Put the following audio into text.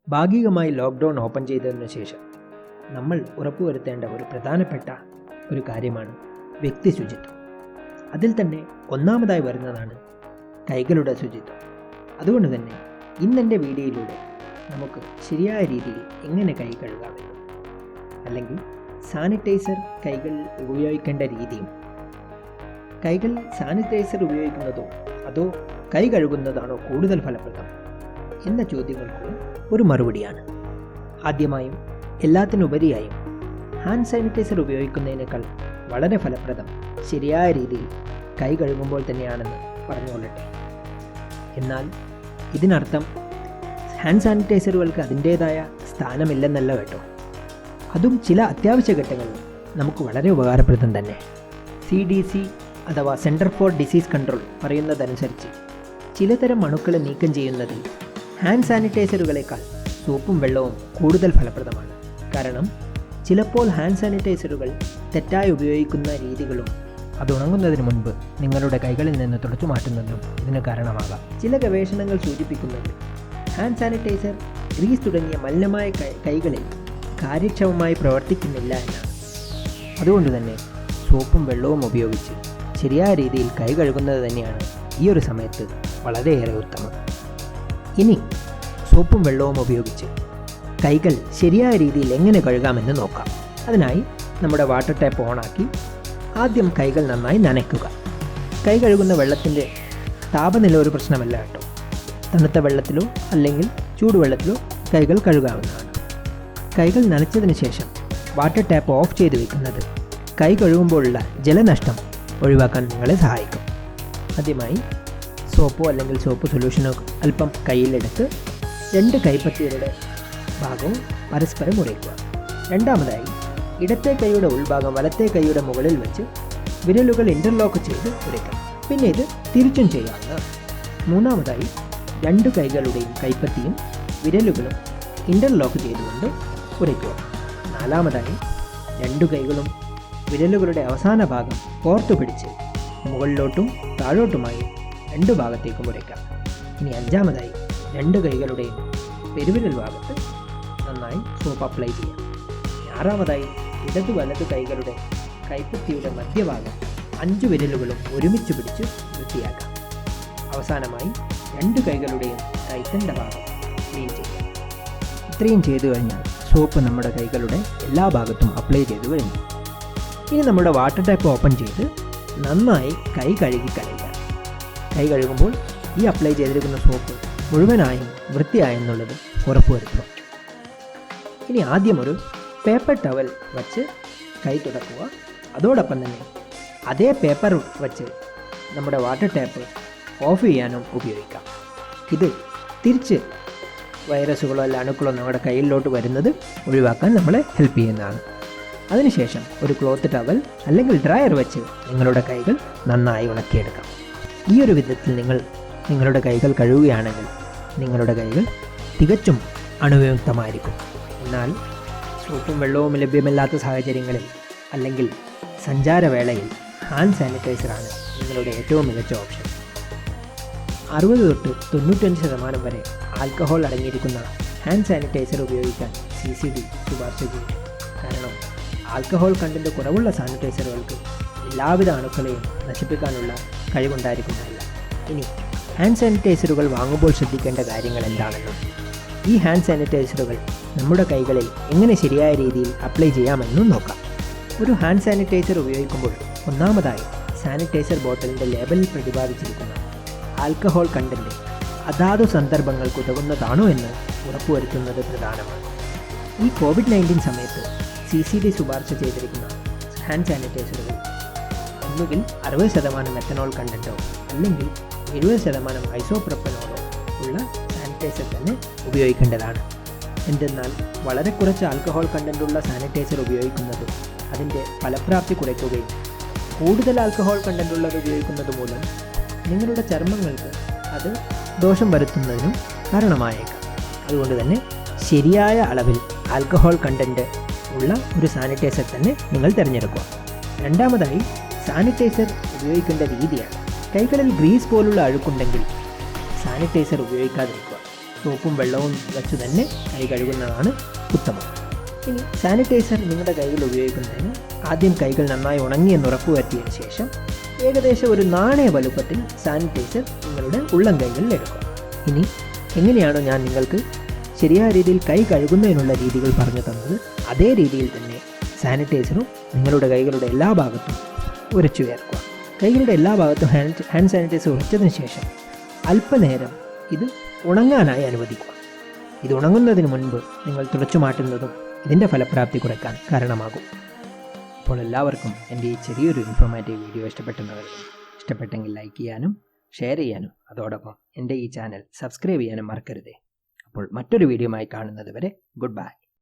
ഭാഗികമായി lockdown open ചെയ്തതിനു ശേഷം നമ്മൾ ഉറപ്പുവരുത്തേണ്ട ഒരു പ്രധാനപ്പെട്ട ഒരു കാര്യമാണ് വ്യക്തി ശുചിത്വം. അതിൽ തന്നെ ഒന്നാമതായി വരുന്നതാണ് കൈകളുടെ ശുചിത്വം. അതുകൊണ്ട് തന്നെ ഇന്നെൻ്റെ വീഡിയോയിലൂടെ നമുക്ക് ശരിയായ രീതിയിൽ എങ്ങനെ കൈ കഴുകാമെന്നും അല്ലെങ്കിൽ സാനിറ്റൈസർ കൈകൾ ഉപയോഗിക്കേണ്ട രീതിയും, കൈകൾ സാനിറ്റൈസർ ഉപയോഗിക്കുന്നതോ അതോ കൈ കഴുകുന്നതാണോ കൂടുതൽ ഫലപ്രദം എന്ന ചോദ്യങ്ങൾക്ക് ഒരു മറുപടിയാണ്. ആദ്യമായും എല്ലാത്തിനുപരിയായും ഹാൻഡ് സാനിറ്റൈസർ ഉപയോഗിക്കുന്നതിനേക്കാൾ വളരെ ഫലപ്രദം ശരിയായ രീതിയിൽ കൈ കഴുകുമ്പോൾ തന്നെയാണെന്ന് പറഞ്ഞുകൊള്ളട്ടെ. എന്നാൽ ഇതിനർത്ഥം ഹാൻഡ് സാനിറ്റൈസറുകൾക്ക് അതിൻ്റേതായ സ്ഥാനമില്ലെന്നല്ല കേട്ടോ. അതും ചില അത്യാവശ്യ ഘട്ടങ്ങളിൽ നമുക്ക് വളരെ ഉപകാരപ്രദം തന്നെ. CDC അഥവാ സെൻറ്റർ ഫോർ ഡിസീസ് കൺട്രോൾ പറയുന്നതനുസരിച്ച് ചിലതരം അണുക്കളെ നീക്കം ചെയ്യുന്നതിൽ ഹാൻഡ് സാനിറ്റൈസറുകളേക്കാൾ സോപ്പും വെള്ളവും കൂടുതൽ ഫലപ്രദമാണ്. കാരണം ചിലപ്പോൾ ഹാൻഡ് സാനിറ്റൈസറുകൾ തെറ്റായി ഉപയോഗിക്കുന്ന രീതികളും അത് ഉണങ്ങുന്നതിന് മുൻപ് നിങ്ങളുടെ കൈകളിൽ നിന്ന് തുടച്ചു മാറ്റുന്നതും ഇതിന് കാരണമാകാം. ചില ഗവേഷണങ്ങൾ സൂചിപ്പിക്കുന്നത് ഹാൻഡ് സാനിറ്റൈസർ ഗ്രീസ് തുടങ്ങിയ മലിനമായ കൈകളിൽ കാര്യക്ഷമമായി പ്രവർത്തിക്കുന്നില്ല എന്നാണ്. അതുകൊണ്ട് തന്നെ സോപ്പും വെള്ളവും ഉപയോഗിച്ച് ശരിയായ രീതിയിൽ കൈ കഴുകുന്നത് തന്നെയാണ് ഈ ഒരു സമയത്ത് വളരെയേറെ ഉത്തമം. ഇനി സോപ്പും വെള്ളവും ഉപയോഗിച്ച് കൈകൾ ശരിയായ രീതിയിൽ എങ്ങനെ കഴുകാമെന്ന് നോക്കാം. അതിനായി നമ്മുടെ വാട്ടർ ടാപ്പ് ഓണാക്കി ആദ്യം കൈകൾ നന്നായി നനയ്ക്കുക. കൈ കഴുകുന്ന വെള്ളത്തിൻ്റെ താപനില ഒരു പ്രശ്നമല്ല കേട്ടോ. തണുത്ത വെള്ളത്തിലോ അല്ലെങ്കിൽ ചൂടുവെള്ളത്തിലോ കൈകൾ കഴുകാവുന്നതാണ്. കൈകൾ നനച്ചതിന് ശേഷം വാട്ടർ ടാപ്പ് ഓഫ് ചെയ്ത് വയ്ക്കുന്നത് കൈ കഴുകുമ്പോഴുള്ള ജലനഷ്ടം ഒഴിവാക്കാൻ നിങ്ങളെ സഹായിക്കും. ആദ്യമായി സോപ്പോ അല്ലെങ്കിൽ സോപ്പ് സൊല്യൂഷനോ അല്പം കയ്യിലെടുത്ത് 2 കൈപ്പത്തിയുടെ ഭാഗവും പരസ്പരം ഉരയ്ക്കുക. രണ്ടാമതായി ഇടത്തെ കൈയുടെ ഉൾഭാഗം വലത്തെ കൈയുടെ മുകളിൽ വെച്ച് വിരലുകൾ ഇൻ്റർലോക്ക് ചെയ്ത് ഉരയ്ക്കണം. പിന്നെ ഇത് തിരിച്ചും ചെയ്യാവുന്നതാണ്. മൂന്നാമതായി 2 കൈകളുടെയും കൈപ്പത്തിയും വിരലുകളും ഇൻ്റർലോക്ക് ചെയ്തുകൊണ്ട് ഉരയ്ക്കുക. നാലാമതായി 2 കൈകളും വിരലുകളുടെ അവസാന ഭാഗം കോർത്തു പിടിച്ച് മുകളിലോട്ടും താഴോട്ടുമായി 2 ഭാഗത്തേക്കും ഉരയ്ക്കാം. ഇനി അഞ്ചാമതായി 2 കൈകളുടെയും പെരുവിരൽ ഭാഗത്ത് നന്നായി സോപ്പ് അപ്ലൈ ചെയ്യാം. ആറാമതായി ഇടതു വലതു കൈകളുടെ കൈപ്പത്തിയുടെ മധ്യഭാഗം 5 വിരലുകളും ഒരുമിച്ച് പിടിച്ച് വൃത്തിയാക്കാം. അവസാനമായി 2 കൈകളുടെയും കൈത്തണ്ട ഭാഗം ക്ലീൻ ചെയ്യാം. ഇത്രയും ചെയ്തു കഴിഞ്ഞാൽ സോപ്പ് നമ്മുടെ കൈകളുടെ എല്ലാ ഭാഗത്തും അപ്ലൈ ചെയ്ത് കഴിഞ്ഞു. ഇനി നമ്മുടെ വാട്ടർ ടാപ്പ് ഓപ്പൺ ചെയ്ത് നന്നായി കൈ കഴുകി കളയുക. കൈ കഴുകുമ്പോൾ ഈ അപ്ലൈ ചെയ്തിരിക്കുന്ന സോപ്പ് മുഴുവനായും വൃത്തിയായെന്നുള്ളത് ഉറപ്പുവരുത്തുക. ഇനി ആദ്യം ഒരു പേപ്പർ ടവൽ വച്ച് കൈ തുടക്കുക. അതോടൊപ്പം തന്നെ അതേ പേപ്പർ വച്ച് നമ്മുടെ വാട്ടർ ടാപ്പ് ഓഫ് ചെയ്യാനും ഉപയോഗിക്കാം. ഇത് തിരിച്ച് വൈറസുകളോ അല്ല അണുക്കളോ നമ്മുടെ കയ്യിലോട്ട് വരുന്നത് ഒഴിവാക്കാൻ നമ്മളെ ഹെൽപ്പ് ചെയ്യുന്നതാണ്. അതിനുശേഷം ഒരു ക്ലോത്ത് ടവൽ അല്ലെങ്കിൽ ഡ്രയർ വെച്ച് നിങ്ങളുടെ കൈകൾ നന്നായി ഉണക്കിയെടുക്കാം. ഈ ഒരു വിധത്തിൽ നിങ്ങളുടെ കൈകൾ കഴുകുകയാണെങ്കിൽ നിങ്ങളുടെ കൈകൾ തികച്ചും അണുവിമുക്തമായിരിക്കും. എന്നാൽ സോപ്പും വെള്ളവും ലഭ്യമല്ലാത്ത സാഹചര്യങ്ങളിൽ അല്ലെങ്കിൽ സഞ്ചാരവേളയിൽ ഹാൻഡ് സാനിറ്റൈസറാണ് നിങ്ങളുടെ ഏറ്റവും മികച്ച ഓപ്ഷൻ. 60 തൊട്ട് 95% വരെ ആൽക്കഹോൾ അടങ്ങിയിരിക്കുന്ന ഹാൻഡ് സാനിറ്റൈസർ ഉപയോഗിക്കാൻ CCD ശുപാർശ ചെയ്യും. കാരണം ആൽക്കഹോൾ കണ്ടന്റ് കുറവുള്ള സാനിറ്റൈസറുകൾക്ക് എല്ലാവിധ അണുക്കളെയും നശിപ്പിക്കാനുള്ള കഴിവുണ്ടായിരിക്കുന്നതല്ല. ഇനി ഹാൻഡ് സാനിറ്റൈസറുകൾ വാങ്ങുമ്പോൾ ശ്രദ്ധിക്കേണ്ട കാര്യങ്ങൾ എന്താണെന്നും ഈ ഹാൻഡ് സാനിറ്റൈസറുകൾ നമ്മുടെ കൈകളിൽ എങ്ങനെ ശരിയായ രീതിയിൽ അപ്ലൈ ചെയ്യാമെന്നും നോക്കാം. ഒരു ഹാൻഡ് സാനിറ്റൈസർ ഉപയോഗിക്കുമ്പോൾ ഒന്നാമതായി സാനിറ്റൈസർ ബോട്ടിലിൻ്റെ ലേബലിൽ പ്രതിപാദിച്ചിരിക്കുന്ന ആൽക്കഹോൾ കണ്ടന്റ് അതാതു സന്ദർഭങ്ങൾക്ക് ഉതകുന്നതാണോ എന്ന് ഉറപ്പുവരുത്തുന്നത് പ്രധാനമാണ്. ഈ COVID-19 സമയത്ത് CCD ശുപാർശ ചെയ്തിരിക്കുന്ന ഹാൻഡ് സാനിറ്റൈസറുകൾ ഒന്നുകിൽ 60% മെത്തനോൾ കണ്ടൻറ്റോ അല്ലെങ്കിൽ 70% ഐസോപ്രൊപ്പനോളോ ഉള്ള സാനിറ്റൈസർ തന്നെ ഉപയോഗിക്കേണ്ടതാണ്. എന്തെന്നാൽ വളരെ കുറച്ച് ആൽക്കഹോൾ കണ്ടൻറ്റുള്ള സാനിറ്റൈസർ ഉപയോഗിക്കുന്നത് അതിൻ്റെ ഫലപ്രാപ്തി കുറയ്ക്കുകയും കൂടുതൽ ആൽക്കഹോൾ കണ്ടൻറ്റുള്ളത് ഉപയോഗിക്കുന്നത് മൂലം നിങ്ങളുടെ ചർമ്മങ്ങൾക്ക് അത് ദോഷം വരുത്തുന്നതിനും കാരണമായേക്കാം. അതുകൊണ്ട് തന്നെ ശരിയായ അളവിൽ ആൽക്കഹോൾ കണ്ടൻറ്റ് ഉള്ള ഒരു സാനിറ്റൈസർ തന്നെ നിങ്ങൾ തിരഞ്ഞെടുക്കുക. രണ്ടാമതായി സാനിറ്റൈസർ ഉപയോഗിക്കേണ്ട രീതിയാണ്. കൈകളിൽ ഗ്രീസ് പോലുള്ള അഴുക്കുണ്ടെങ്കിൽ സാനിറ്റൈസർ ഉപയോഗിക്കാതിരിക്കുക. സോപ്പും വെള്ളവും വെച്ച് തന്നെ കൈ കഴുകുന്നതാണ് ഉത്തമം. ഇനി സാനിറ്റൈസർ നിങ്ങളുടെ കൈകൾ ഉപയോഗിക്കുന്നതിന് ആദ്യം കൈകൾ നന്നായി ഉണങ്ങിയെന്ന് ഉറപ്പുവരുത്തിയതിന് ശേഷം ഏകദേശം ഒരു നാണയ വലുപ്പത്തിൽ സാനിറ്റൈസർ നിങ്ങളുടെ ഉള്ളം കൈകളിൽ എടുക്കുക. ഇനി എങ്ങനെയാണോ ഞാൻ നിങ്ങൾക്ക് ശരിയായ രീതിയിൽ കൈ കഴുകുന്നതിനുള്ള രീതികൾ പറഞ്ഞു തന്നത്, അതേ രീതിയിൽ തന്നെ സാനിറ്റൈസറും നിങ്ങളുടെ കൈകളുടെ എല്ലാ ഭാഗത്തും ഉരച്ചു ചേർക്കുക. കൈകളുടെ എല്ലാ ഭാഗത്തും ഹാൻഡ് സാനിറ്റൈസർ ഉരച്ചതിന് ശേഷം അല്പനേരം ഇത് ഉണങ്ങാനായി അനുവദിക്കുക. ഇത് ഉണങ്ങുന്നതിന് മുൻപ് നിങ്ങൾ തുടച്ചു മാറ്റുന്നതും ഇതിൻ്റെ ഫലപ്രാപ്തി കുറയ്ക്കാൻ കാരണമാകും. അപ്പോൾ എല്ലാവർക്കും എൻ്റെ ഈ ചെറിയൊരു ഇൻഫോർമാറ്റീവ് വീഡിയോ ഇഷ്ടപ്പെട്ടെങ്കിൽ ലൈക്ക് ചെയ്യാനും ഷെയർ ചെയ്യാനും അതോടൊപ്പം എൻ്റെ ഈ ചാനൽ സബ്സ്ക്രൈബ് ചെയ്യാനും മറക്കരുതേ. അപ്പോൾ മറ്റൊരു വീഡിയോയുമായി കാണുന്നത് വരെ ഗുഡ് ബൈ.